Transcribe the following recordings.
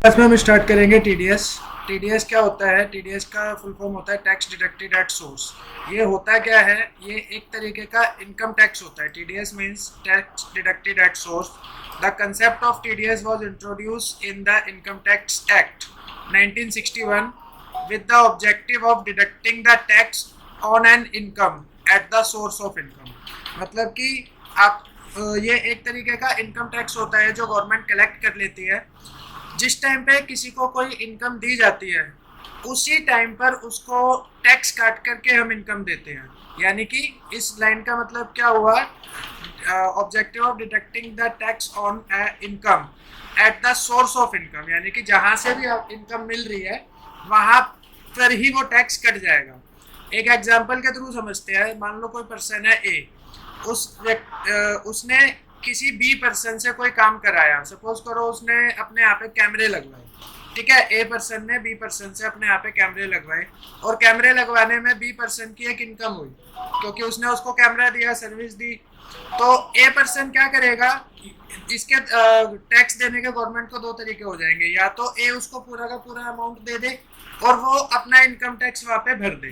Class में हम start करेंगे टीडीएस। टीडीएस क्या होता है? टीडीएस का फुल फॉर्म होता है टैक्स डिडक्टेड एट सोर्स। ये होता क्या है? ये एक तरीके का इनकम टैक्स होता है। TDS means tax deducted at source. The concept of TDS was introduced in the income tax act 1961 with the objective of deducting the tax on an income at the source of income। मतलब कि आप ये एक तरीके का income tax होता है जो गवर्नमेंट कलेक्ट कर लेती है। जिस टाइम पे किसी को कोई इनकम दी जाती है उसी टाइम पर उसको टैक्स काट करके हम इनकम देते हैं। यानी कि इस लाइन का मतलब क्या हुआ? Objective of deducting the tax on income at the source of income, यानी कि जहां से भी इनकम मिल रही है वहां पर ही वो टैक्स कट जाएगा। एक एग्जांपल के थ्रू समझते हैं। मान लो कोई पर्सन है ए, उसने किसी बी पर्सन से कोई काम कराया। सपोज करो उसने अपने यहाँ पे कैमरे लगवाए, ठीक है। ए पर्सन ने बी पर्सन से अपने यहाँ पे कैमरे लगवाए और कैमरे लगवाने में बी पर्सन की एक इनकम हुई क्योंकि उसने उसको कैमरा दिया, सर्विस दी। तो ए पर्सन क्या करेगा? इसके टैक्स देने के गवर्नमेंट को दो तरीके हो जाएंगे। या तो ए उसको पूरा का पूरा अमाउंट दे दे और वो अपना इनकम टैक्स वहां पे भर दे।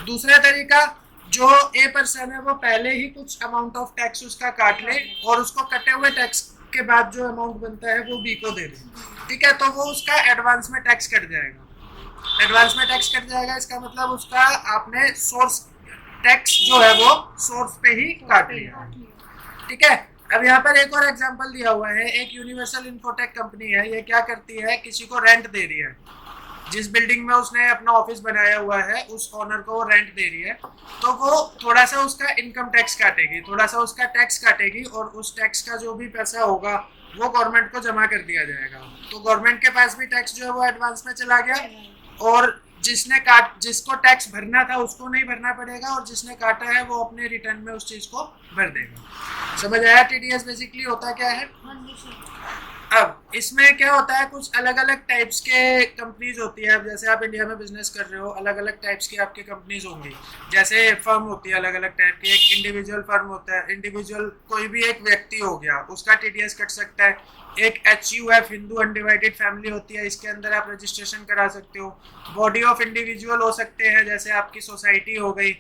दूसरा तरीका, जो ए पर्सन है वो पहले ही कुछ अमाउंट ऑफ टैक्स उसका काट ले और उसको कटे हुए टैक्स के बाद जो अमाउंट बनता है वो बी को दे दे, ठीक है। तो वो उसका एडवांस में टैक्स कट जाएगा। एडवांस में टैक्स कट जाएगा इसका मतलब उसका आपने सोर्स टैक्स जो है वो सोर्स पे ही काट लिया, ठीक है। अब यहाँ पर एक और एग्जांपल दिया हुआ है। एक यूनिवर्सल इन्फोटेक कंपनी है। ये क्या करती है? किसी को रेंट दे रही है। जिस बिल्डिंग में उसने अपना ऑफिस बनाया हुआ है उस ओनर को वो रेंट दे रही है, तो वो थोड़ा सा उसका इनकम टैक्स काटेगी, थोड़ा सा उसका टैक्स काटेगी और उस टैक्स का जो भी पैसा होगा वो गवर्नमेंट को जमा कर दिया जाएगा। तो गवर्नमेंट के पास भी टैक्स जो है वो एडवांस में चला गया और जिसको टैक्स भरना था उसको नहीं भरना पड़ेगा और जिसने काटा है वो अपने रिटर्न में उस चीज को भर देगा। समझ आया? टीडीएस बेसिकली होता क्या है? अब इसमें क्या होता है, कुछ अलग अलग टाइप्स के कंपनीज होती है। अब जैसे आप इंडिया में बिजनेस कर रहे हो, अलग अलग टाइप्स की आपकी कंपनीज होंगी। जैसे फर्म होती है अलग अलग टाइप की। एक इंडिविजुअल फर्म होता है। इंडिविजुअल कोई भी एक व्यक्ति हो गया, उसका टीडीएस कट सकता है। एक HUF हिंदू अनडिवाइडेड फैमिली होती है, इसके अंदर आप रजिस्ट्रेशन करा सकते हो। बॉडी ऑफ इंडिविजुअल हो सकते हैं, जैसे आपकी सोसाइटी हो गई,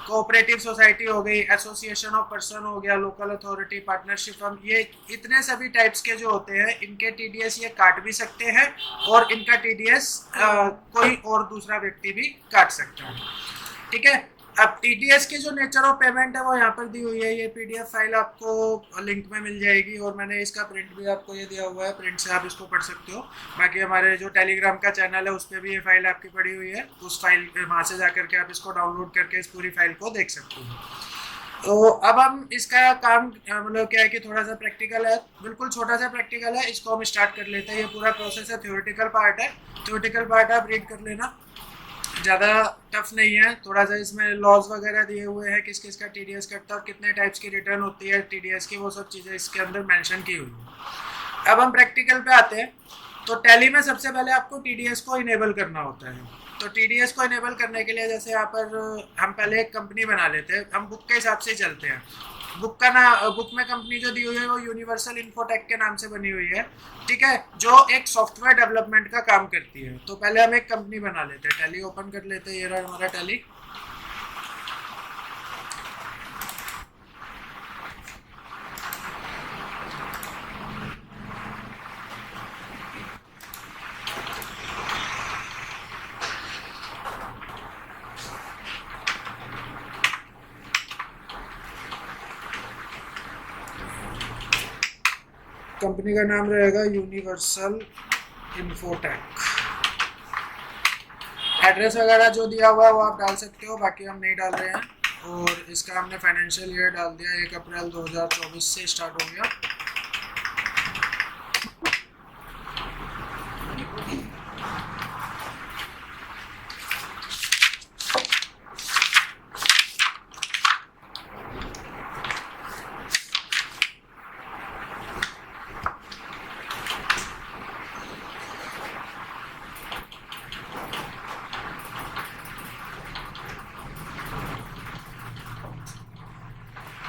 कोऑपरेटिव सोसाइटी हो गई, एसोसिएशन ऑफ पर्सन हो गया, लोकल अथॉरिटी, पार्टनरशिप फर्म। ये इतने सभी टाइप्स के जो होते हैं इनके टीडीएस ये काट भी सकते हैं और इनका टीडीएस कोई और दूसरा व्यक्ति भी काट सकता है, ठीक है। अब टीडीएस की जो नेचर ऑफ पेमेंट है वो यहाँ पर दी हुई है। ये पीडीएफ फाइल आपको लिंक में मिल जाएगी और मैंने इसका प्रिंट भी आपको ये दिया हुआ है। प्रिंट से आप इसको पढ़ सकते हो। बाकी हमारे जो टेलीग्राम का चैनल है उस पर भी ये फाइल आपकी पड़ी हुई है। उस फाइल वहाँ से जाकर के आप इसको डाउनलोड करके इस पूरी फाइल को देख सकते हो। तो अब हम इसका काम मतलब क्या है कि थोड़ा सा प्रैक्टिकल है, बिल्कुल छोटा सा प्रैक्टिकल है। इसको हम स्टार्ट कर लेते हैं। ये पूरा प्रोसेस है, थ्योरेटिकल पार्ट है। थ्योरेटिकल पार्ट आप रीड कर लेना, ज़्यादा टफ नहीं है। थोड़ा सा इसमें लॉज वगैरह दिए हुए हैं, किस किस का टीडीएस कटता है और कितने टाइप्स की रिटर्न होती है टीडीएस की, वो सब चीज़ें इसके अंदर मेंशन की हुई है। अब हम प्रैक्टिकल पे आते हैं। तो टैली में सबसे पहले आपको टीडीएस को इनेबल करना होता है। तो टीडीएस को इनेबल करने के लिए जैसे यहाँ पर हम पहले एक कंपनी बना लेते हैं। हम बुक के हिसाब से ही चलते हैं। बुक में कंपनी जो दी हुई है वो यूनिवर्सल इन्फोटेक के नाम से बनी हुई है, ठीक है, जो एक सॉफ्टवेयर डेवलपमेंट का काम करती है। तो पहले हम एक कंपनी बना लेते हैं। टैली ओपन कर लेते हैं। ये रहा हमारा टैली। कंपनी का नाम रहेगा यूनिवर्सल इन्फोटेक। एड्रेस वगैरह जो दिया हुआ है वो आप डाल सकते हो, बाकी हम नहीं डाल रहे हैं। और इसका हमने फाइनेंशियल ईयर डाल दिया, 1 अप्रैल 2024 से स्टार्ट हो गया।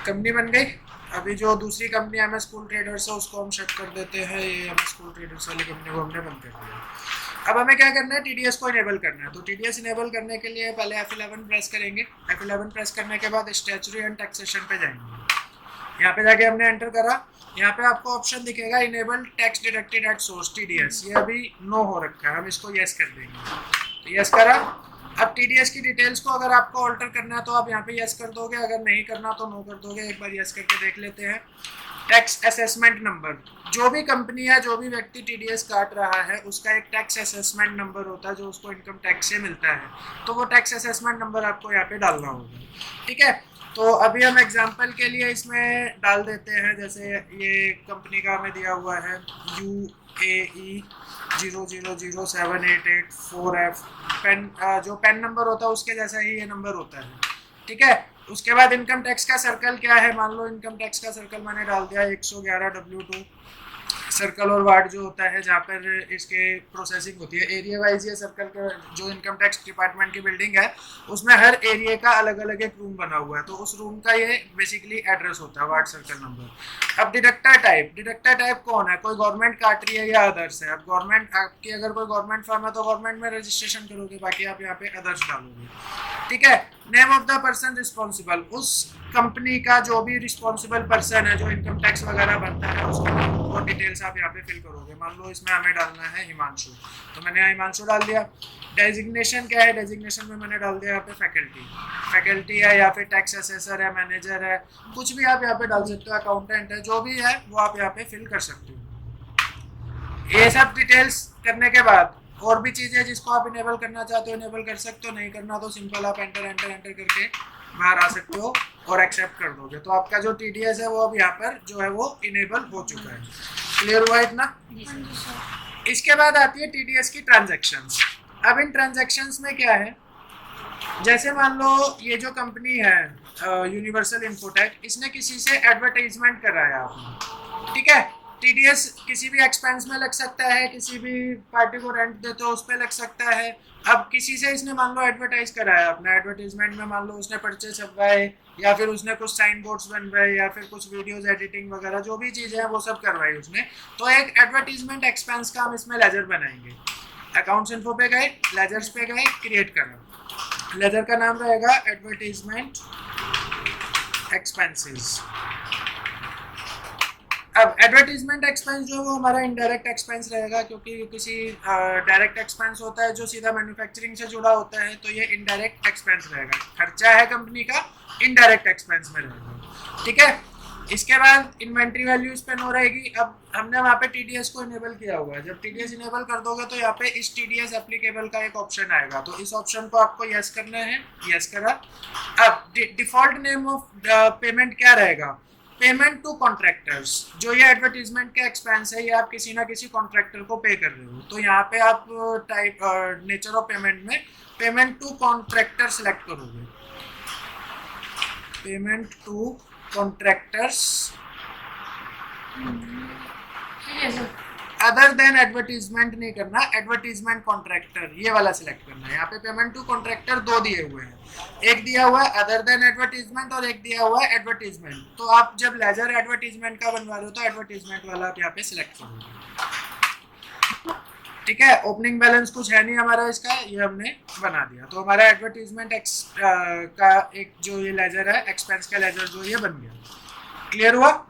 कंपनी बन गई। अभी जो दूसरी company M S cool traders है उसको हम शट कर देते हैं, ये एम एस कूल ट्रेडर्स वाली कंपनी को हमने बंद कर दिया। अब हमें क्या करना है, टीडीएस को इनेबल करना है। तो टीडीएस इनेबल करने के लिए पहले F11 प्रेस करेंगे। F11 प्रेस करने के बाद स्टैट्यूटरी एंड टैक्सेशन पे जाएंगे। यहाँ पे जाके हमने एंटर करा, यहाँ पे आपको ऑप्शन दिखेगा enable tax deducted at source TDS, ये अभी नो हो रखा है, हम इसको यस कर देंगे। तो यस करा। अब टीडीएस की डिटेल्स को अगर आपको ऑल्टर करना है तो आप यहाँ पे यस कर दोगे, अगर नहीं करना तो नो कर दोगे। एक बार यस करके देख लेते हैं। टैक्स असेसमेंट नंबर, जो भी कंपनी है, जो भी व्यक्ति टीडीएस काट रहा है, उसका एक टैक्स असेसमेंट नंबर होता है जो उसको इनकम टैक्स से मिलता है। तो वो टैक्स असेसमेंट नंबर आपको यहाँ पे डालना होगा, ठीक है। तो अभी हम एग्जांपल के लिए इसमें डाल देते हैं, जैसे ये कंपनी का हमें दिया हुआ है UAE 000788 पेन, जो पेन नंबर होता है उसके जैसा ही ये नंबर होता है, ठीक है। उसके बाद इनकम टैक्स का सर्कल क्या है, मान लो इनकम टैक्स का सर्कल मैंने डाल दिया 111W2 सर्कल और वार्ड जो होता है जहाँ पर इसके प्रोसेसिंग होती है। एरिया वाइज ये सर्कल का जो इनकम टैक्स डिपार्टमेंट की बिल्डिंग है उसमें हर एरिया का अलग अलग एक रूम बना हुआ है, तो उस रूम का ये बेसिकली एड्रेस होता है, वार्ड सर्कल नंबर। अब डिडक्टर टाइप, डिडक्टर टाइप कौन है, कोई गवर्नमेंट काट रही है या अदर्स है। अब गवर्नमेंट आपकी अगर कोई गवर्नमेंट फर्म है तो गवर्नमेंट में रजिस्ट्रेशन करोगे, बाकी आप यहाँ पे अदर्स डालोगे, ठीक है। Name of the person responsible, उस कंपनी का जो भी रिस्पॉन्सिबल पर्सन है जो इनकम टैक्स वगैरह बनता है उसका नाम और डिटेल्स आप यहाँ पे फिल करोगे। मान लो इसमें हमें डालना है हिमांशु, तो मैंने यहाँ हिमांशु डाल दिया। डेजिग्नेशन क्या है, डेजिग्नेशन में मैंने डाल दिया यहाँ पे फैकल्टी, फैकल्टी है या फिर टैक्स असेसर है, मैनेजर है, कुछ भी आप यहाँ पे डाल सकते हो, अकाउंटेंट है, जो भी है वो आप यहाँ पे फिल कर सकते हो। ये सब डिटेल्स करने के बाद और भी चीज़ें जिसको आप इनेबल करना चाहते हो इनेबल कर सकते हो, नहीं करना तो सिंपल आप एंटर एंटर एंटर करके बाहर आ सकते हो और एक्सेप्ट कर दोगे। तो आपका जो टीडीएस है वो अब यहाँ पर जो है वो इनेबल हो चुका है। क्लियर हुआ इतना? इसके बाद आती है टीडीएस की ट्रांजैक्शंस। अब इन ट्रांजैक्शंस में क्या है, जैसे मान लो ये जो कंपनी है यूनिवर्सल इन्फोटेक, इसने किसी से एडवर्टाइजमेंट कराया आपने, ठीक है। टीडीएस किसी भी एक्सपेंस में लग सकता है, किसी भी पार्टी को रेंट देते हो उस पर लग सकता है। अब किसी से इसने मान लो एडवर्टाइज कराया, अपना एडवर्टाइजमेंट में मान लो उसने पर्चे छपवाए या फिर उसने कुछ साइन बोर्ड्स बनवाए या फिर कुछ वीडियोस एडिटिंग वगैरह जो भी चीज़ें हैं वो सब करवाई उसने, तो एक एडवर्टीजमेंट एक्सपेंस का हम इसमें लेजर बनाएंगे। अकाउंट्स इन्फो पे गए, लेजर्स पे गए, क्रिएट करा, लेजर का नाम रहेगा एडवर्टीजमेंट एक्सपेंसेस। अब एडवर्टीजमेंट एक्सपेंस जो वो हमारा इनडायरेक्ट एक्सपेंस रहेगा, क्योंकि किसी डायरेक्ट एक्सपेंस होता है जो सीधा मैन्युफैक्चरिंग से जुड़ा होता है, तो ये इनडायरेक्ट एक्सपेंस रहेगा, खर्चा है कंपनी का, इनडायरेक्ट एक्सपेंस में रहेगा, ठीक है। इसके बाद इन्वेंट्री वैल्यू इस पे नो रहेगी। अब हमने वहाँ पे टीडीएस को इनेबल किया हुआ है, जब टीडीएस इनेबल कर दोगे तो यहाँ पे इस टीडीएस एप्लीकेबल का एक ऑप्शन आएगा, तो इस ऑप्शन को आपको यस करना है, यस करा। अब डिफॉल्ट नेम ऑफ पेमेंट क्या रहेगा, पेमेंट टू कॉन्ट्रैक्टर्स। जो ये एडवर्टीजमेंट का एक्सपेंस है ये आप किसी ना किसी कॉन्ट्रैक्टर को पे कर रहे हो, तो यहाँ पे आप टाइप नेचर ऑफ पेमेंट में पेमेंट टू कॉन्ट्रैक्टर सेलेक्ट करोगे, payment to contractors other than advertisement नहीं करना, एडवर्टीजमेंट कॉन्ट्रैक्टर ये वाला सिलेक्ट करना है। यहाँ पे पेमेंट टू कॉन्ट्रैक्टर दो दिए हुए हैं, एक दिया हुआ है अदर देन एडवर्टीजमेंट और एक दिया हुआ है एडवर्टीजमेंट। तो आप जब लेजर एडवर्टीजमेंट का बनवा रहे हो तो एडवर्टीजमेंट वाला आप यहाँ पे सिलेक्ट करोगे, ठीक है। ओपनिंग बैलेंस कुछ है नहीं हमारा इसका, ये हमने बना दिया, तो हमारा एडवर्टीजमेंट का एक जो ये लेजर है एक्सपेंस का लेजर जो ये बन गया। क्लियर हुआ?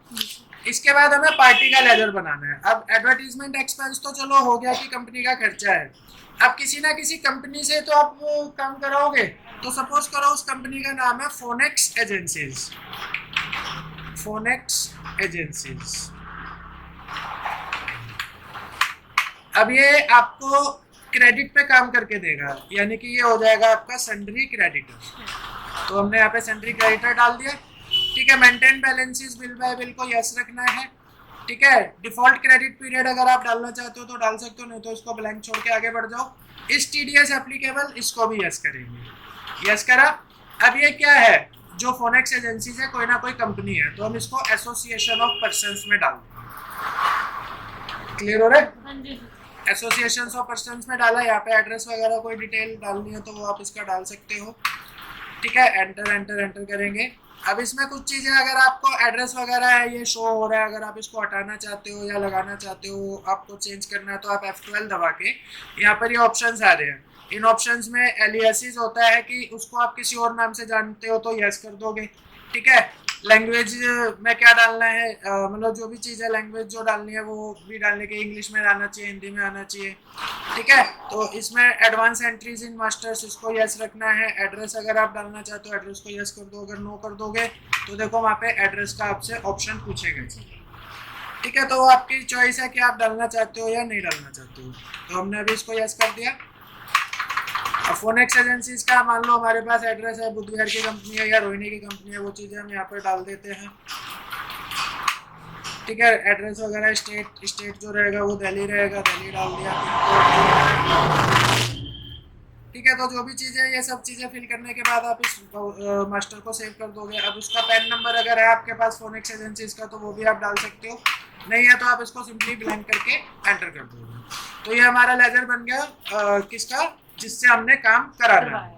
इसके बाद हमें पार्टी का लेजर बनाना है। अब एडवर्टीजमेंट एक्सपेंस तो चलो हो गया कि कंपनी का खर्चा है, अब किसी ना किसी कंपनी से तो आप वो काम कराओगे, तो सपोज करो उस कंपनी का नाम है फोनेक्स एजेंसीज, फोनेक्स एजेंसीज। अब ये आपको क्रेडिट पे काम करके देगा, यानी कि ये हो जाएगा आपका सन्ड्री क्रेडिटर, तो हमने यहाँ पे सन्ड्री क्रेडिटर डाल दिया, ठीक है। Maintain balances bill bye bill को यस रखना है, ठीक है। डिफॉल्ट क्रेडिट पीरियड अगर आप डालना चाहते हो तो डाल सकते हो, नहीं तो इसको ब्लैंक छोड़ के आगे बढ़ जाओ। इस टीडीएस एप्लीकेबल इसको भी यस करेंगे, यस करा। अब ये क्या है, जो फोनेक्स एजेंसीज है कोई ना कोई कंपनी है, तो हम इसको एसोसिएशन ऑफ पर्संस में डाल देंगे। क्लियर हो रहा है? एसोसिएशन ऑफ पर्संस में डाला, यहाँ पे एड्रेस वगैरह कोई डिटेल डालनी है तो वो आप इसका डाल सकते हो, ठीक है। एंटर एंटर एंटर करेंगे। अब इसमें कुछ चीज़ें अगर आपको एड्रेस वगैरह है ये शो हो रहा है, अगर आप इसको हटाना चाहते हो या लगाना चाहते हो, आपको चेंज करना है, तो आप F12 दबा के यहाँ पर ये ऑप्शंस आ रहे हैं। इन ऑप्शंस में एलियासिस होता है कि उसको आप किसी और नाम से जानते हो तो यस कर दोगे, ठीक है। लैंग्वेज में क्या डालना है, मतलब जो भी चीज़ है लैंग्वेज जो डालनी है वो भी डालने के, इंग्लिश में आना चाहिए, हिंदी में आना चाहिए, ठीक है। तो इसमें एडवांस एंट्रीज इन मास्टर्स इसको यस रखना है। एड्रेस अगर आप डालना चाहते हो एड्रेस को यस कर दो, अगर नो कर दोगे तो देखो वहाँ पे एड्रेस का आपसे ऑप्शन पूछेगा, ठीक है। तो वो आपकी चॉइस है कि आप डालना चाहते हो या नहीं डालना चाहते हो। तो हमने अभी इसको यस कर दिया। अब फोनेक्स एजेंसीज का मान लो हमारे पास एड्रेस है बुद्धविहार की कंपनी है या रोहिणी की कंपनी है, वो चीज़ें हम यहाँ पर डाल देते हैं, ठीक है। एड्रेस वगैरह स्टेट जो रहेगा वो दिल्ली रहेगा, दिल्ली डाल दिया, ठीक है। तो जो भी चीज़ें ये सब चीज़ें फिल करने के बाद आप इस मास्टर को सेव कर दोगे। अब उसका पैन नंबर अगर है आपके पास फोनेक्स एजेंसीज का तो वो भी आप डाल सकते हो, नहीं है तो आप इसको सिंपली ब्लैंक करके एंटर कर दोगे। तो ये हमारा लेजर बन गया किसका, जिससे हमने काम कराना है,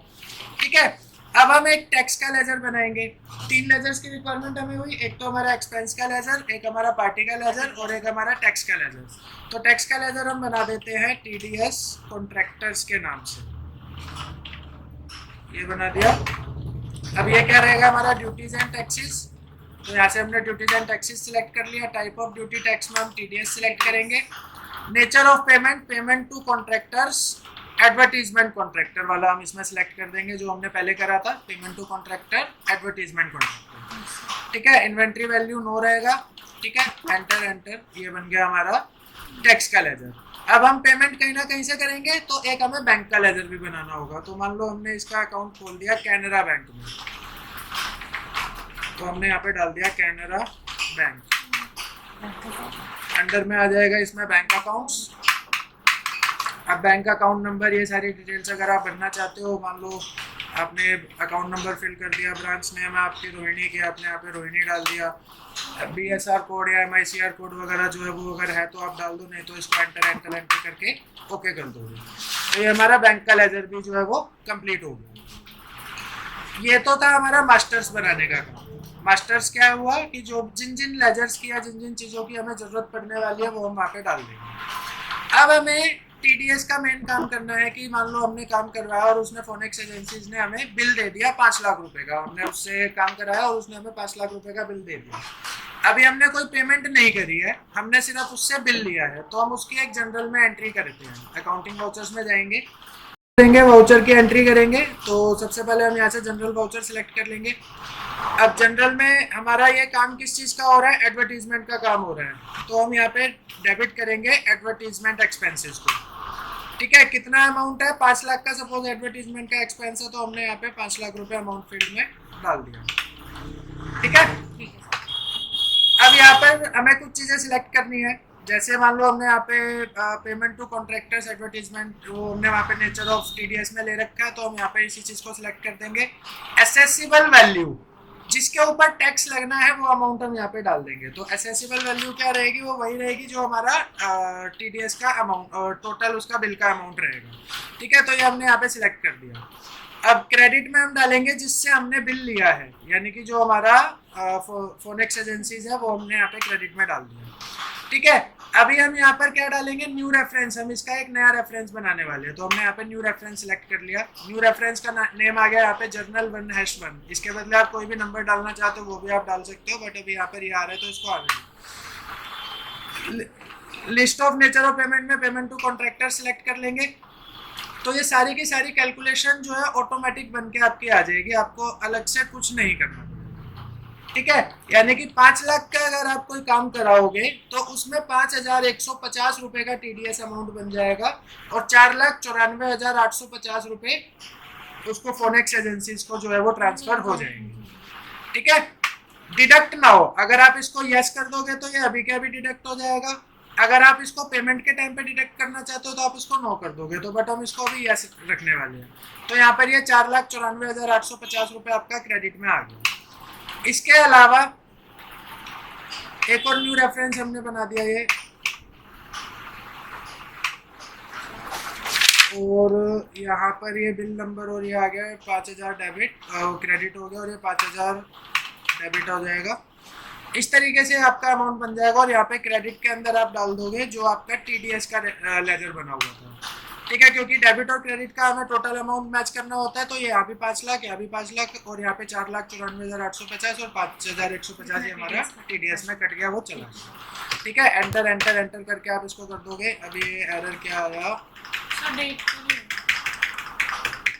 ठीक है। अब हम एक टैक्स का लेजर बनाएंगे। 3 लेजर्स की रिक्वायरमेंट हमें हुई, एक तो हमारा एक्सपेंस का लेजर, एक हमारा पार्टी का लेजर और एक हमारा टैक्स का लेजर। तो टैक्स का लेजर हम बना देते हैं TDS कॉन्ट्रैक्टर्स के नाम से, ये बना दिया। अब ये क्या रहेगा हमारा ड्यूटीज एंड टैक्सेस, तो यहाँ से हमने ड्यूटीज एंड टैक्सेस सिलेक्ट कर लिया। टाइप ऑफ ड्यूटी टैक्स में हम TDS सिलेक्ट करेंगे। Nature of payment, payment to contractors, advertisement contractor वाला हम इसमें सिलेक्ट कर देंगे जो हमने पहले करा था, payment to contractor, advertisement contractor, ठीक है। इन्वेंट्री वैल्यू नो रहेगा, ठीक है। एंटर एंटर, ये बन गया हमारा टैक्स का लेजर। अब हम पेमेंट कहीं ना कहीं से करेंगे तो एक हमें बैंक का लेजर भी बनाना होगा। तो मान लो हमने इसका अकाउंट खोल दिया कैनरा बैंक में, तो हमने यहाँ पे डाल दिया कैनरा बैंक, अंडर में आ जाएगा इसमें बैंक अकाउंट्स। अब बैंक अकाउंट नंबर ये सारी डिटेल्स अगर आप भरना चाहते हो, मान लो आपने अकाउंट नंबर फिल कर दिया, ब्रांच नेम है आपकी रोहिणी की, आपने यहाँ पे रोहिणी डाल दिया, BSR कोड या MICR कोड वगैरह जो है वो अगर है तो आप डाल दो, नहीं तो इसको एंटर एंटर एंटर करके ओके कर दोगे। तो ये हमारा बैंक का लेजर भी जो है वो कंप्लीट हो गया। ये तो था हमारा मास्टर्स बनाने का काम। मास्टर्स क्या हुआ कि जो जिन जिन लेजर्स की या जिन जिन चीज़ों की हमें ज़रूरत पड़ने वाली है वो हम वहाँ पे डाल देंगे। अब हमें TDS का मेन काम करना है कि मान लो हमने काम करवाया और उसने फोनेक्स एजेंसीज ने हमें बिल दे दिया 5 लाख रुपए का, हमने उससे काम कराया और उसने हमें 5 लाख रुपए का बिल दे दिया। अभी हमने कोई पेमेंट नहीं करी है, हमने सिर्फ उससे बिल लिया है, तो हम उसकी एक जनरल में एंट्री करते हैं। अकाउंटिंग वाउचर्स में जाएंगे, वाउचर की एंट्री करेंगे। तो सबसे पहले हम यहाँ से जनरल वाउचर सिलेक्ट कर लेंगे। अब जनरल में हमारा ये काम किस चीज़ का हो रहा है, एडवर्टीजमेंट का काम हो रहा है। तो हम यहाँ पे डेबिट करेंगे एडवर्टीजमेंट एक्सपेंसेस को, ठीक है। कितना अमाउंट है, 5 लाख का सपोज एडवर्टीजमेंट का एक्सपेंस है, तो हमने यहाँ पे 5 लाख रुपए अमाउंट फील्ड में डाल दिया, ठीक है। अब यहाँ पर हमें कुछ चीज़ें सिलेक्ट करनी है, जैसे मान लो हमने यहाँ पे पेमेंट टू कॉन्ट्रैक्टर्स एडवर्टीजमेंट वो हमने वहाँ पे नेचर ऑफ TDS में ले रखा है, तो हम यहाँ पे इसी चीज़ को सिलेक्ट कर देंगे। एसेसिबल वैल्यू, जिसके ऊपर टैक्स लगना है वो अमाउंट हम यहाँ पे डाल देंगे। तो एसेसिबल वैल्यू क्या रहेगी, वो वही रहेगी जो हमारा TDS का अमाउंट टोटल उसका बिल का अमाउंट रहेगा, ठीक है। तो ये हमने यहाँ पे सिलेक्ट कर दिया। अब क्रेडिट में हम डालेंगे जिससे हमने बिल लिया है, यानी कि जो हमारा फोनेक्स एजेंसीज है वो हमने यहाँ पे क्रेडिट में डाल दिया, ठीक है। अभी हम यहाँ पर क्या डालेंगे, न्यू रेफरेंस, हम इसका एक नया रेफरेंस बनाने वाले हैं। तो हमने यहाँ पे न्यू रेफरेंस सिलेक्ट कर लिया। न्यू रेफरेंस का नेम आ गया यहाँ पे जर्नल 1/1। इसके बदले आप कोई भी नंबर डालना चाहते हो वो भी आप डाल सकते हो, बट अभी यहाँ पर ये आ रहा है तो इसको आ गया। List of nature of payment में पेमेंट टू कॉन्ट्रैक्टर सिलेक्ट कर लेंगे। तो ये सारी की सारी कैलकुलेशन जो है ऑटोमेटिक बन के आपकी आ जाएगी, आपको अलग से कुछ नहीं करना, ठीक है। यानी कि 5 लाख का अगर आप कोई काम कराओगे तो उसमें 5,150 रुपए का TDS अमाउंट बन जाएगा और 4,94,850 रुपए उसको फोनेक्स एजेंसीज को जो है वो ट्रांसफर हो जाएंगे, ठीक है। डिडक्ट ना हो, अगर आप इसको यस कर दोगे तो ये अभी के अभी डिडक्ट हो जाएगा। अगर आप इसको पेमेंट के टाइम पे डिडक्ट करना चाहते हो तो आप इसको नो कर दोगे, तो बट हम इसको अभी यस रखने वाले हैं। तो यहाँ पर ये 4,94,850 रुपए आपका क्रेडिट में आ गया। इसके अलावा एक और न्यू रेफरेंस हमने बना दिया ये, और यहाँ पर ये बिल नंबर और ये आ गया 5,000 डेबिट क्रेडिट हो गया और ये 5,000 डेबिट हो जाएगा। इस तरीके से आपका अमाउंट बन जाएगा और यहाँ पे क्रेडिट के अंदर आप डाल दोगे जो आपका TDS का लेजर बना हुआ था, ठीक है, क्योंकि डेबिट और क्रेडिट का हमें टोटल अमाउंट मैच करना होता है। तो ये यहाँ भी 5 लाख, यहाँ भी 5 लाख और यहाँ पे 4,94,850 और 5,150 ये हमारा TDS में कट गया, वो चला गया, ठीक है। एंटर एंटर एंटर करके आप इसको कर दोगे। अभी एरर क्या आया,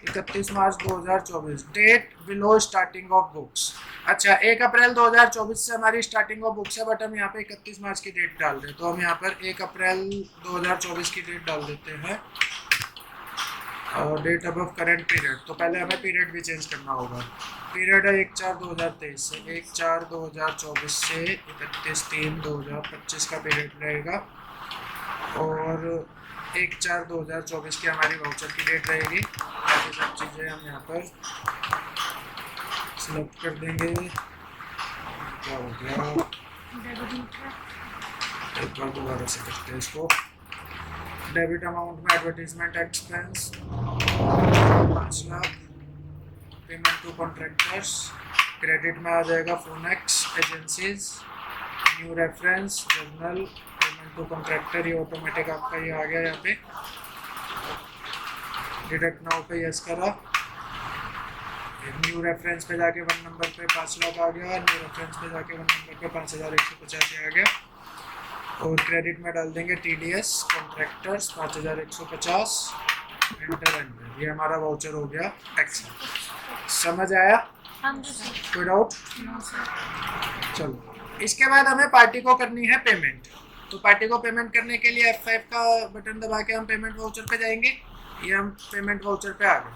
31 March 2024, date below starting of books. अच्छा, 1 अप्रैल 2024 से हमारी स्टार्टिंग ऑफ बुक्स है, बट हम यहाँ पे 31 मार्च की डेट डाल रहे हैं, तो हम यहाँ पर 1 अप्रैल 2024 की डेट डाल देते हैं और डेट अब करंट पीरियड। तो पहले हमें पीरियड भी चेंज करना होगा। पीरियड है 1/4/2023 से 1/4/2024 से 31/3/2025 का पीरियड रहेगा और 1/4/2024 की हमारी वाउचर की डेट रहेगी। बाकी सब चीज़ें हम यहाँ पर सिलेक्ट कर देंगे। क्या हो गया, एक बार दोबारा से करते हैं इसको। डेबिट अमाउंट में advertisement expense 5 lakh, payment to contractors, credit में आ जाएगा Phonex agencies, new reference journal, payment to contractor, ये ऑटोमेटिक आपका ये आ गया यहाँ पे। डिडक्ट नाउ पे यस करा, न्यू रेफरेंस पे जाके 1 नंबर पे 5 लाख आ गया, न्यू रेफरेंस पे जाके 1 नंबर पे 5,150 आ गया और क्रेडिट में डाल देंगे TDS कॉन्ट्रैक्टर्स 5,150, एंटर एंटर। ये हमारा वाउचर हो गया एक्सेल। समझ आया? कोई डाउट? चलो, इसके बाद हमें पार्टी को करनी है पेमेंट। तो पार्टी को पेमेंट करने के लिए F5 का बटन दबा के हम पेमेंट वाउचर पे जाएंगे। ये हम पेमेंट वाउचर पे आ गए।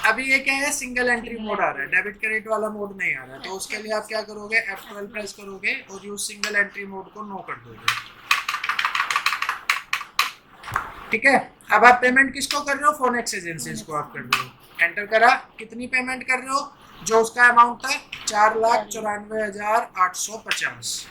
अभी ये क्या है, सिंगल एंट्री मोड आ रहा है, डेबिट क्रेडिट वाला मोड नहीं आ रहा है। तो उसके लिए आप क्या करोगे, F12 प्रेस करोगे और यूज सिंगल एंट्री मोड को नो कर दोगे, ठीक है। अब आप पेमेंट किसको कर रहे हो, फोनेक्स एजेंसीज को आप कर रहे हो। एंटर करा, कितनी पेमेंट कर रहे हो, जो उसका अमाउंट था 4,94,850,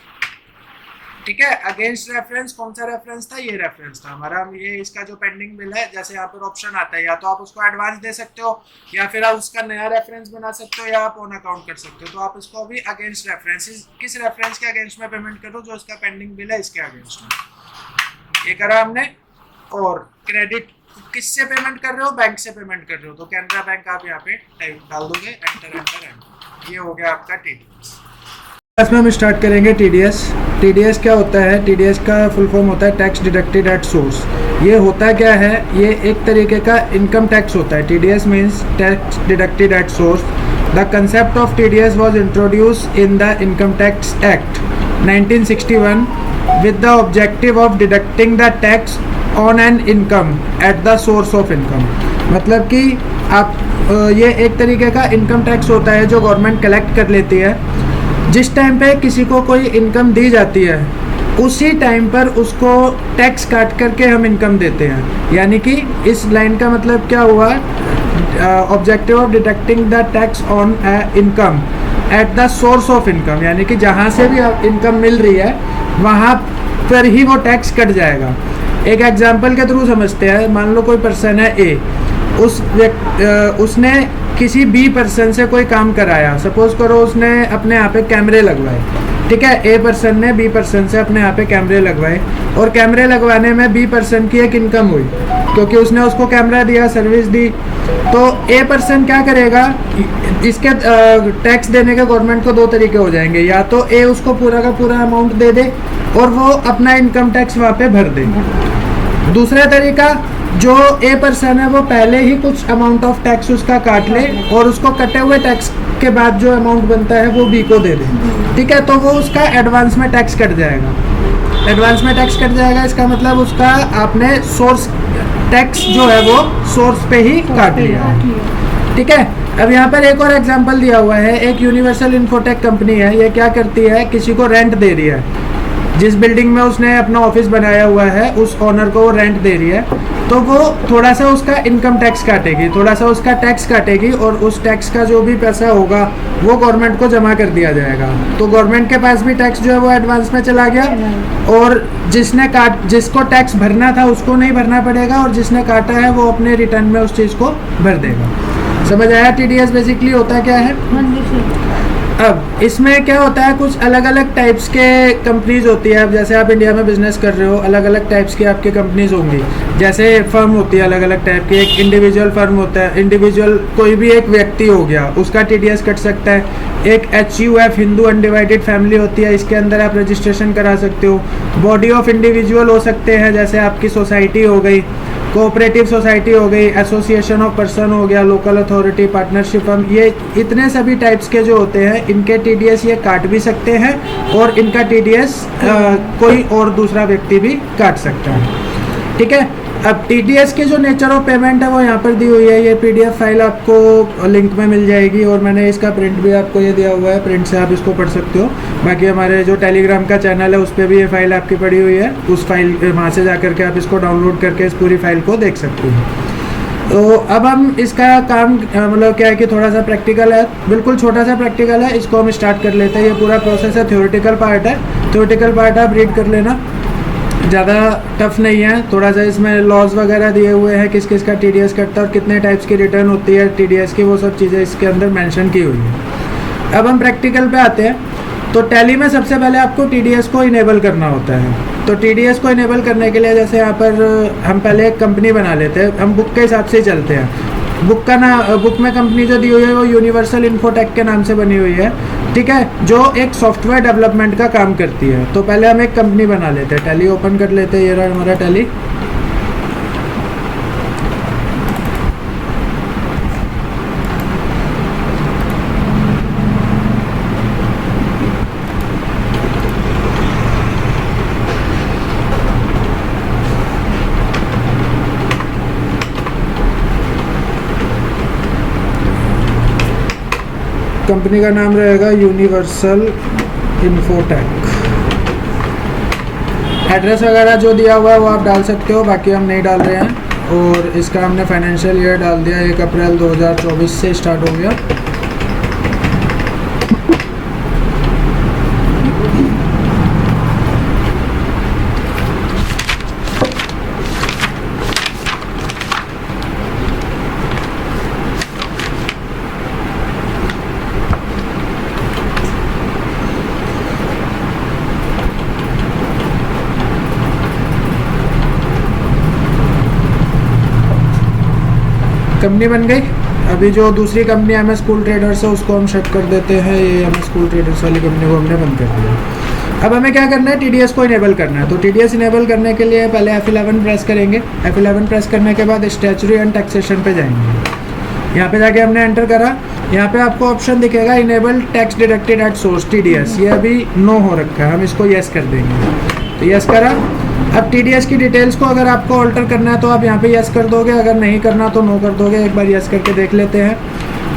ठीक है। अगेंस्ट रेफरेंस कौन सा रेफरेंस था, ये रेफरेंस था हमारा। ये इसका जो पेंडिंग बिल है, जैसे यहाँ पर ऑप्शन आता है, या तो आप उसको एडवांस दे सकते हो या फिर आप उसका नया रेफरेंस बना सकते हो या आप ऑन अकाउंट कर सकते हो। तो आप इसको अभी अगेंस्ट रेफरेंस, किस रेफरेंस के अगेंस्ट में पेमेंट करो, जो इसका पेंडिंग बिल है इसके अगेंस्ट में, ये करा हमने। और क्रेडिट किससे पेमेंट कर रहे हो, बैंक से पेमेंट कर रहे हो, तो कैनरा बैंक आप यहाँ पे टाइप डाल दोगे, एंटर एंटर एंटर। ये हो गया आपका TDS। क्लास में हम स्टार्ट करेंगे TDS। TDS क्या होता है, TDS का फुल फॉर्म होता है टैक्स डिडक्टेड एट सोर्स। ये होता क्या है, ये एक तरीके का इनकम टैक्स होता है। TDS means tax deducted at source. The concept of TDS was introduced in the income tax act 1961 with the objective of deducting the tax on an income at the source of income। मतलब कि आप ये एक तरीके का income tax होता है जो गवर्नमेंट कलेक्ट कर लेती है। जिस टाइम पे किसी को कोई इनकम दी जाती है, उसी टाइम पर उसको टैक्स काट करके हम इनकम देते हैं। यानी कि इस लाइन का मतलब क्या हुआ, objective of deducting the tax on income at the source of income, यानी कि जहाँ से भी इनकम मिल रही है वहाँ पर ही वो टैक्स कट जाएगा। एक एग्जांपल के थ्रू समझते हैं। मान लो कोई पर्सन है A, उसने किसी B पर्सन से कोई काम कराया। सपोज करो उसने अपने यहाँ पे कैमरे लगवाए, ठीक है। A पर्सन ने B पर्सन से अपने यहाँ पे कैमरे लगवाए और कैमरे लगवाने में B पर्सन की एक इनकम हुई क्योंकि उसने उसको कैमरा दिया, सर्विस दी। तो A पर्सन क्या करेगा, इसके टैक्स देने के गवर्नमेंट को 2 तरीके हो जाएंगे। या तो A उसको पूरा का पूरा अमाउंट दे दे और वो अपना इनकम टैक्स वहाँ पे भर दे। दूसरा तरीका, जो A पर्सन है वो पहले ही कुछ अमाउंट ऑफ टैक्स उसका काट ले और उसको कटे हुए टैक्स के बाद जो अमाउंट बनता है वो B को दे दे, ठीक है। तो वो उसका एडवांस में टैक्स कट जाएगा। एडवांस में टैक्स कट जाएगा, इसका मतलब उसका आपने सोर्स टैक्स जो है वो सोर्स पे ही काट लिया, ठीक है। अब यहाँ पर एक और एग्जांपल दिया हुआ है। एक यूनिवर्सल इन्फोटेक कंपनी है। ये क्या करती है, किसी को रेंट दे रही है। जिस बिल्डिंग में उसने अपना ऑफिस बनाया हुआ है उस ओनर को वो रेंट दे रही है, तो वो थोड़ा सा उसका इनकम टैक्स काटेगी, थोड़ा सा उसका टैक्स काटेगी और उस टैक्स का जो भी पैसा होगा वो गवर्नमेंट को जमा कर दिया जाएगा। तो गवर्नमेंट के पास भी टैक्स जो है वो एडवांस में चला गया और जिसको टैक्स भरना था उसको नहीं भरना पड़ेगा और जिसने काटा है वो अपने रिटर्न में उस चीज़ को भर देगा। समझ आया? TDS बेसिकली होता क्या है। अब इसमें क्या होता है, कुछ अलग अलग टाइप्स के कंपनीज होती है। अब जैसे आप इंडिया में बिजनेस कर रहे हो, अलग अलग टाइप्स की आपकी कंपनीज होंगी। जैसे फर्म होती है अलग अलग टाइप की, एक इंडिविजुअल फर्म होता है, इंडिविजुअल कोई भी एक व्यक्ति हो गया, उसका टीडीएस कट सकता है। एक HUF हिंदू अनडिवाइडेड फैमिली होती है, इसके अंदर आप रजिस्ट्रेशन करा सकते हो। बॉडी ऑफ इंडिविजुअल हो सकते हैं, जैसे आपकी सोसाइटी हो गई, कोऑपरेटिव सोसाइटी हो गई, एसोसिएशन ऑफ पर्सन हो गया, लोकल अथॉरिटी, पार्टनरशिप फर्म, ये इतने सभी टाइप्स के जो होते हैं इनके टीडीएस ये काट भी सकते हैं और इनका टीडीएस कोई और दूसरा व्यक्ति भी काट सकता है। ठीक है, अब टीडीएस के जो नेचर ऑफ पेमेंट है वो यहाँ पर दी हुई है। ये पीडीएफ फाइल आपको लिंक में मिल जाएगी और मैंने इसका प्रिंट भी आपको ये दिया हुआ है, प्रिंट से आप इसको पढ़ सकते हो। बाकी हमारे जो टेलीग्राम का चैनल है उस पर भी ये फाइल आपकी पड़ी हुई है, उस फाइल वहाँ से जा करके आप इसको डाउनलोड करके इस पूरी फाइल को देख सकते हो। तो अब हम इसका काम मतलब क्या है कि थोड़ा सा प्रैक्टिकल है, बिल्कुल छोटा सा प्रैक्टिकल है, इसको हम स्टार्ट कर लेते हैं। ये पूरा प्रोसेस है, थ्योरेटिकल पार्ट है, थ्योरेटिकल पार्ट आप रीड कर लेना, ज़्यादा टफ नहीं है। थोड़ा सा इसमें लॉज वगैरह दिए हुए हैं, किस किस का टीडीएस कटता है और कितने टाइप्स की रिटर्न होती है टीडीएस की, वो सब चीज़ें इसके अंदर मेंशन की हुई है। अब हम प्रैक्टिकल पे आते हैं। तो टैली में सबसे पहले आपको टीडीएस को इनेबल करना होता है। तो टीडीएस को इनेबल करने के लिए जैसे यहाँ पर हम पहले एक कंपनी बना लेते हैं, हम बुक के हिसाब से ही चलते हैं। बुक में कंपनी जो दी हुई है वो यूनिवर्सल इन्फोटेक के नाम से बनी हुई है। ठीक है, जो एक सॉफ्टवेयर डेवलपमेंट का काम करती है। तो पहले हम एक कंपनी बना लेते हैं, टैली ओपन कर लेते हैं, ये रहा हमारा टैली। कंपनी का नाम रहेगा यूनिवर्सल इन्फोटेक। एड्रेस वगैरह जो दिया हुआ है वो आप डाल सकते हो, बाकी हम नहीं डाल रहे हैं। और इसका हमने फाइनेंशियल ईयर डाल दिया, 1 अप्रैल 2024 से स्टार्ट हो गया। कंपनी बन गई। अभी जो दूसरी कंपनी MS स्कूल ट्रेडर्स है उसको हम शट कर देते हैं। ये MS स्कूल ट्रेडर्स वाली कंपनी को हमने बंद कर दिया। अब हमें क्या करना है, टीडीएस को इनेबल करना है। तो टीडीएस इनेबल करने के लिए पहले F11 प्रेस करेंगे। F11 प्रेस करने के बाद स्टैच्यूटरी एंड टैक्सेशन पे जाएंगे। यहाँ पे जाके हमने एंटर करा, यहाँ पे आपको ऑप्शन दिखेगा enable tax deducted at source TDS, ये अभी नो हो रखा है, हम इसको येस कर देंगे। तो येस करा। अब टीडीएस की डिटेल्स को अगर आपको ऑल्टर करना है तो आप यहाँ पे यस कर दोगे, अगर नहीं करना तो नो कर दोगे। एक बार यस करके देख लेते हैं।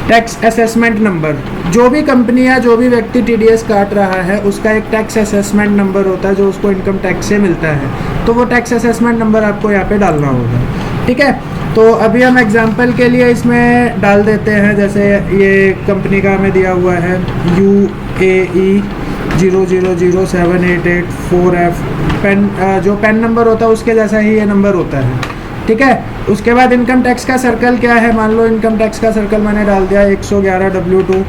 टैक्स असेसमेंट नंबर, जो भी कंपनी है, जो भी व्यक्ति टीडीएस काट रहा है उसका एक टैक्स असेसमेंट नंबर होता है जो उसको इनकम टैक्स से मिलता है। तो वो टैक्स असेसमेंट नंबर आपको यहाँ पे डालना होगा। ठीक है, तो अभी हम एग्जाम्पल के लिए इसमें डाल देते हैं। जैसे ये कंपनी का हमें दिया हुआ है UAE 000788 पेन, जो पेन नंबर होता है उसके जैसा ही ये नंबर होता है। ठीक है, उसके बाद इनकम टैक्स का सर्कल क्या है, मान लो इनकम टैक्स का सर्कल मैंने डाल दिया 111 W2।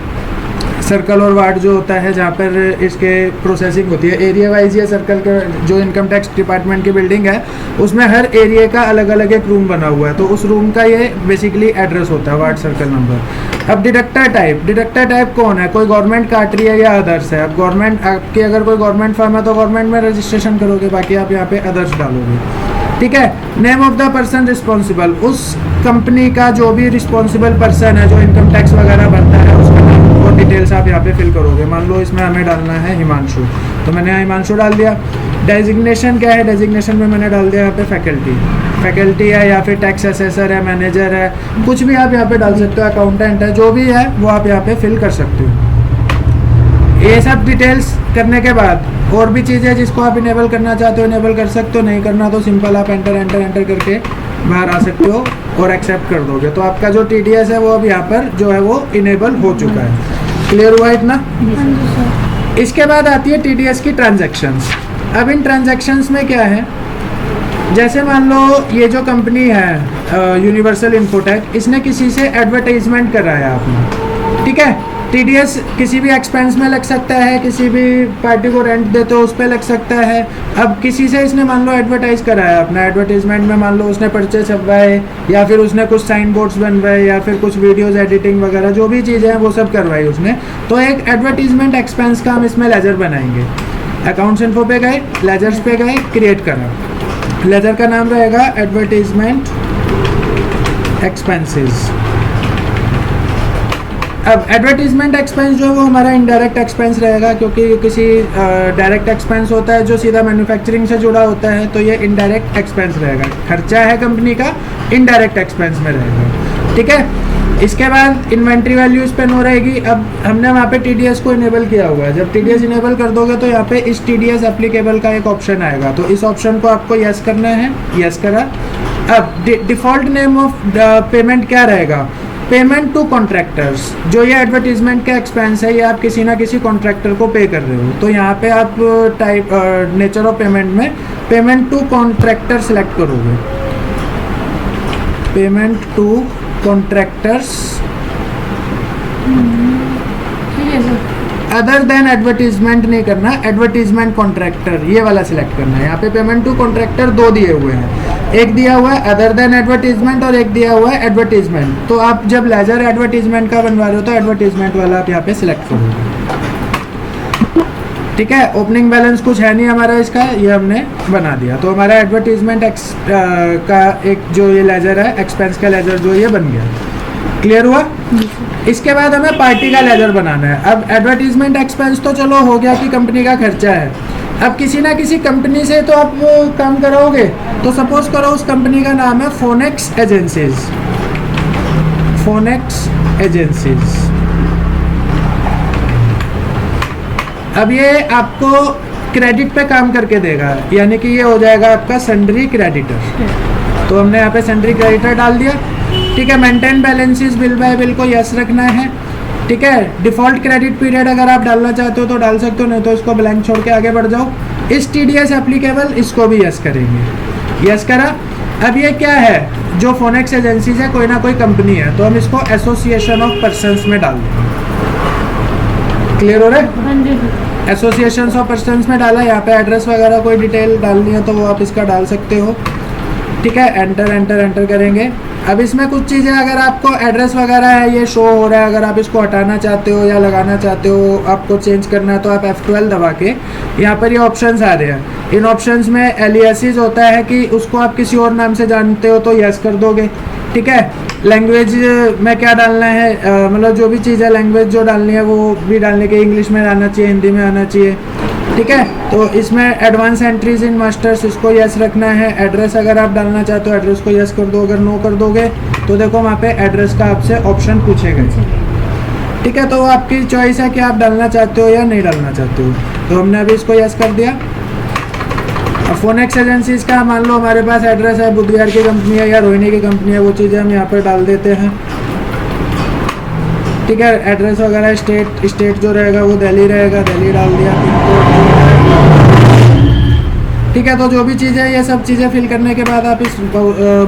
सर्कल और वार्ड जो होता है जहाँ पर इसके प्रोसेसिंग होती है, एरिया वाइज ये सर्कल का जो इनकम टैक्स डिपार्टमेंट की बिल्डिंग है उसमें हर एरिया का अलग अलग एक रूम बना हुआ है। तो उस रूम का ये बेसिकली एड्रेस होता है, वार्ड सर्कल नंबर। अब डिडक्टर टाइप कौन है, कोई गवर्नमेंट काट रही है या अदर्स है। अब गवर्नमेंट आपकी अगर कोई गवर्नमेंट फर्म है तो गवर्नमेंट में रजिस्ट्रेशन करोगे, बाकी आप यहाँ पे अदर्स डालोगे। ठीक है, name of the person responsible, उस कंपनी का जो भी रिस्पॉन्सिबल पर्सन है जो इनकम टैक्स वगैरह भरता है उसका नाम और डिटेल्स आप यहाँ पे फिल करोगे। मान लो इसमें हमें डालना है हिमांशु, तो मैंने यहाँ हिमांशु डाल दिया। डेजिग्नेशन क्या है, डेजिग्नेशन में मैंने डाल दिया यहाँ पे फैकल्टी है या फिर टैक्स असेसर है, मैनेजर है, कुछ भी आप यहाँ पे डाल सकते हो, अकाउंटेंट है, जो भी है वो आप यहाँ पे फिल कर सकते हो। ये सब डिटेल्स करने के बाद और भी चीज़ें जिसको आप इनेबल करना चाहते हो इनेबल कर सकते हो, नहीं करना तो सिंपल आप एंटर करके बाहर आ सकते हो और एक्सेप्ट कर दोगे। तो आपका जो TDS है वो अब यहाँ पर जो है वो इनेबल हो चुका है। क्लियर हुआ इतना? इसके बाद आती है TDS की ट्रांजैक्शंस। अब इन ट्रांजैक्शंस में क्या है, जैसे मान लो ये जो कंपनी है यूनिवर्सल इन्फोटेक, इसने किसी से एडवर्टाइजमेंट कराया आपने। ठीक है, TDS किसी भी एक्सपेंस में लग सकता है, किसी भी पार्टी को रेंट देते हो उस पर लग सकता है। अब किसी से इसने मान लो एडवर्टाइज कराया, अपना एडवर्टीजमेंट में मान लो उसने पर्चे छपवाए या फिर उसने कुछ साइन बोर्ड्स बनवाए या फिर कुछ वीडियोस एडिटिंग वगैरह जो भी चीज़ें हैं वो सब करवाई उसने, तो एक एडवर्टीजमेंट एक्सपेंस का हम इसमें लेजर बनाएंगे। अकाउंट्स इन्फो पे गए, लेजर्स पे गए, क्रिएट करा, लेजर का नाम रहेगा एडवर्टीजमेंट एक्सपेंसेस। अब एडवर्टीजमेंट एक्सपेंस जो है वो हमारा इनडायरेक्ट एक्सपेंस रहेगा, क्योंकि किसी डायरेक्ट एक्सपेंस होता है जो सीधा मैन्युफैक्चरिंग से जुड़ा होता है, तो ये इनडायरेक्ट एक्सपेंस रहेगा, खर्चा है कंपनी का, इनडायरेक्ट एक्सपेंस में रहेगा। ठीक है, इसके बाद इन्वेंट्री वैल्यू इस पे नो रहेगी। अब हमने वहाँ पे TDS को इनेबल किया हुआ है, जब TDS इनेबल कर दोगे तो यहाँ पे इस TDS एप्लीकेबल का एक ऑप्शन आएगा, तो इस ऑप्शन को आपको यस करना है, यस करा। अब डिफ़ॉल्ट नेम ऑफ पेमेंट क्या रहेगा, पेमेंट टू कॉन्ट्रैक्टर्स। जो ये एडवर्टीजमेंट का एक्सपेंस है ये आप किसी ना किसी कॉन्ट्रैक्टर को पे कर रहे हो, तो यहाँ पे आप टाइप नेचर ऑफ पेमेंट में पेमेंट टू कॉन्ट्रैक्टर सेलेक्ट करोगे, payment to contractors other than advertisement नहीं करना, एडवर्टीजमेंट कॉन्ट्रैक्टर ये वाला सिलेक्ट करना है। यहाँ पे पेमेंट टू कॉन्ट्रैक्टर दो दिए हुए हैं, एक दिया हुआ है अदर देन एडवर्टीजमेंट और एक दिया हुआ है एडवर्टीजमेंट। तो आप जब लेजर एडवर्टीजमेंट का बनवा रहे हो तो एडवर्टीजमेंट वाला आप यहाँ पे सिलेक्ट करोगे। ठीक है, ओपनिंग बैलेंस कुछ है नहीं हमारा इसका, ये हमने बना दिया, तो हमारा एडवर्टीजमेंट का एक जो ये लेजर है, एक्सपेंस का लेजर जो ये बन गया। क्लियर हुआ? इसके बाद हमें पार्टी का लेजर बनाना है। अब एडवर्टीजमेंट एक्सपेंस तो चलो हो गया कि कंपनी का खर्चा है, अब किसी ना किसी कंपनी से तो आप काम कराओगे, तो सपोज करो उस कंपनी का नाम है फोनेक्स एजेंसीज, फोनेक्स एजेंसीज। अब ये आपको क्रेडिट पे काम करके देगा, यानी कि ये हो जाएगा आपका सन्ड्री क्रेडिटर, तो हमने यहाँ पे सन्ड्री क्रेडिटर डाल दिया। ठीक है, maintain balances bill bye bill को यस रखना है। ठीक है, डिफ़ॉल्ट क्रेडिट पीरियड अगर आप डालना चाहते हो तो डाल सकते हो, नहीं तो इसको ब्लैंक छोड़ के आगे बढ़ जाओ। इस TDS एप्लीकेबल इसको भी यस करेंगे, यस करा। अब ये क्या है, जो फोनेक्स एजेंसीज है कोई ना कोई कंपनी है, तो हम इसको एसोसिएशन ऑफ पर्सन्स में डाल देंगे। क्लियर हो रहा है? एसोसिएशन ऑफ पर्सन्स में डाला, यहाँ पे एड्रेस वगैरह कोई डिटेल डालनी है तो वो आप इसका डाल सकते हो। ठीक है, एंटर एंटर एंटर करेंगे। अब इसमें कुछ चीज़ें अगर आपको एड्रेस वगैरह है ये शो हो रहा है, अगर आप इसको हटाना चाहते हो या लगाना चाहते हो, आपको चेंज करना है, तो आप F12 दबा के यहाँ पर ये ऑप्शंस आ रहे हैं। इन ऑप्शंस में एलियासिस होता है कि उसको आप किसी और नाम से जानते हो तो यस कर दोगे। ठीक है, लैंग्वेज में क्या डालना है, मतलब जो भी चीज़ है लैंग्वेज जो डालनी है वो भी डालने के, इंग्लिश में आना चाहिए, हिंदी में आना चाहिए। ठीक है, तो इसमें एडवांस एंट्रीज इन मास्टर्स इसको यस रखना है। एड्रेस अगर आप डालना चाहते हो एड्रेस को यस कर दो, अगर नो कर दोगे तो देखो वहाँ पे एड्रेस का आपसे ऑप्शन पूछेगा। ठीक है, तो वो आपकी चॉइस है कि आप डालना चाहते हो या नहीं डालना चाहते हो, तो हमने अभी इसको यस कर दिया। अब फोनेक्स एजेंसीज का मान लो हमारे पास एड्रेस है, बुधवार की कंपनी है या रोहिणी की कंपनी है, वो चीज़ें हम यहाँ पर डाल देते हैं। ठीक है, एड्रेस वगैरह स्टेट जो रहेगा वो दिल्ली रहेगा, दिल्ली डाल दिया। ठीक है, तो जो भी चीज़ें ये सब चीज़ें फिल करने के बाद आप इस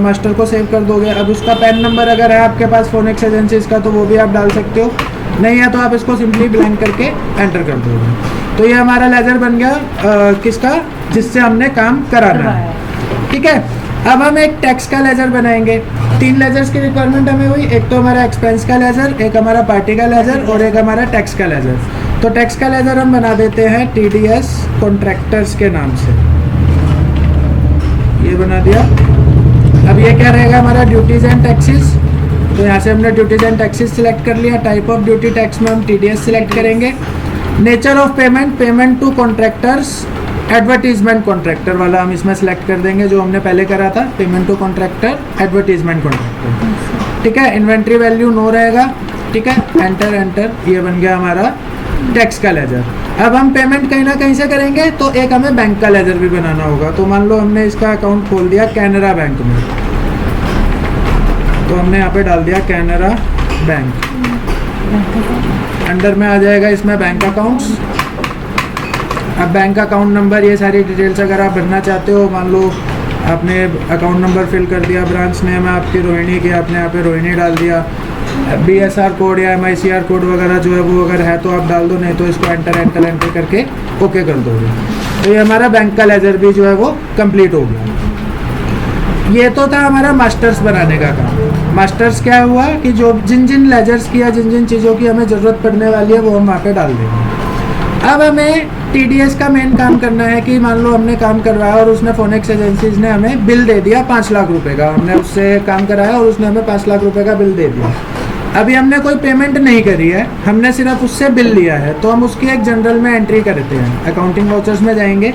मास्टर को सेव कर दोगे। अब उसका पैन नंबर अगर है आपके पास फोनेक्स एजेंसीज का तो वो भी आप डाल सकते हो, नहीं है तो आप इसको सिंपली ब्लैंक करके एंटर कर दोगे। तो ये हमारा लेजर बन गया किसका, जिससे हमने काम कराना है। ठीक है, अब हम एक टैक्स का लेजर बनाएंगे। 3 लेजर्स की रिक्वायरमेंट हमें हुई, एक तो हमारा एक्सपेंस का लेजर, एक हमारा पार्टी का लेजर और एक हमारा टैक्स का लेजर। तो टैक्स का लेजर हम बना देते हैं TDS कॉन्ट्रैक्टर्स के नाम से, ये बना दिया। अब ये क्या रहेगा हमारा ड्यूटीज एंड टैक्सेस, तो यहाँ से हमने ड्यूटीज एंड टैक्सेस सिलेक्ट कर लिया। टाइप ऑफ ड्यूटी टैक्स में हम TDS सिलेक्ट करेंगे। Nature of payment, payment to contractors, advertisement contractor वाला हम इसमें सेलेक्ट कर देंगे जो हमने पहले करा था, payment to contractor, advertisement contractor. ठीक है, इन्वेंट्री वैल्यू नो रहेगा। ठीक है, एंटर एंटर, ये बन गया हमारा टैक्स का लेजर। अब हम पेमेंट कहीं ना कहीं से करेंगे तो एक हमें बैंक का लेजर भी बनाना होगा। तो मान लो हमने इसका अकाउंट खोल दिया कैनरा बैंक में, तो हमने यहाँ पे डाल दिया कैनरा बैंक, अंडर में आ जाएगा इसमें बैंक अकाउंट्स। अब बैंक अकाउंट नंबर ये सारी डिटेल्स अगर आप भरना चाहते हो, मान लो आपने अकाउंट नंबर फिल कर दिया, ब्रांच नेम है आपकी रोहिणी की, आपने यहाँ पे रोहिणी डाल दिया, BSR कोड या MICR कोड वगैरह जो है वो अगर है तो आप डाल दो, नहीं तो इसको एंटर करके ओके कर दोगे। तो ये हमारा बैंक का लेजर भी जो है वो कंप्लीट हो गया। ये तो था हमारा मास्टर्स बनाने का काम। मास्टर्स क्या हुआ कि जो जिन जिन लेजर्स की या जिन जिन चीज़ों की हमें ज़रूरत पड़ने वाली है वो हम वहाँ पे डाल देंगे। अब हमें TDS का मेन काम करना है कि मान लो हमने काम करवाया और उसने फोनेक्स एजेंसीज ने हमें बिल दे दिया 5 लाख रुपए का, हमने उससे काम कराया और उसने हमें 5 लाख रुपए का बिल दे दिया। अभी हमने कोई पेमेंट नहीं करी है, हमने सिर्फ उससे बिल लिया है, तो हम उसकी एक जनरल में एंट्री करते हैं। अकाउंटिंग वाउचर्स में जाएंगे,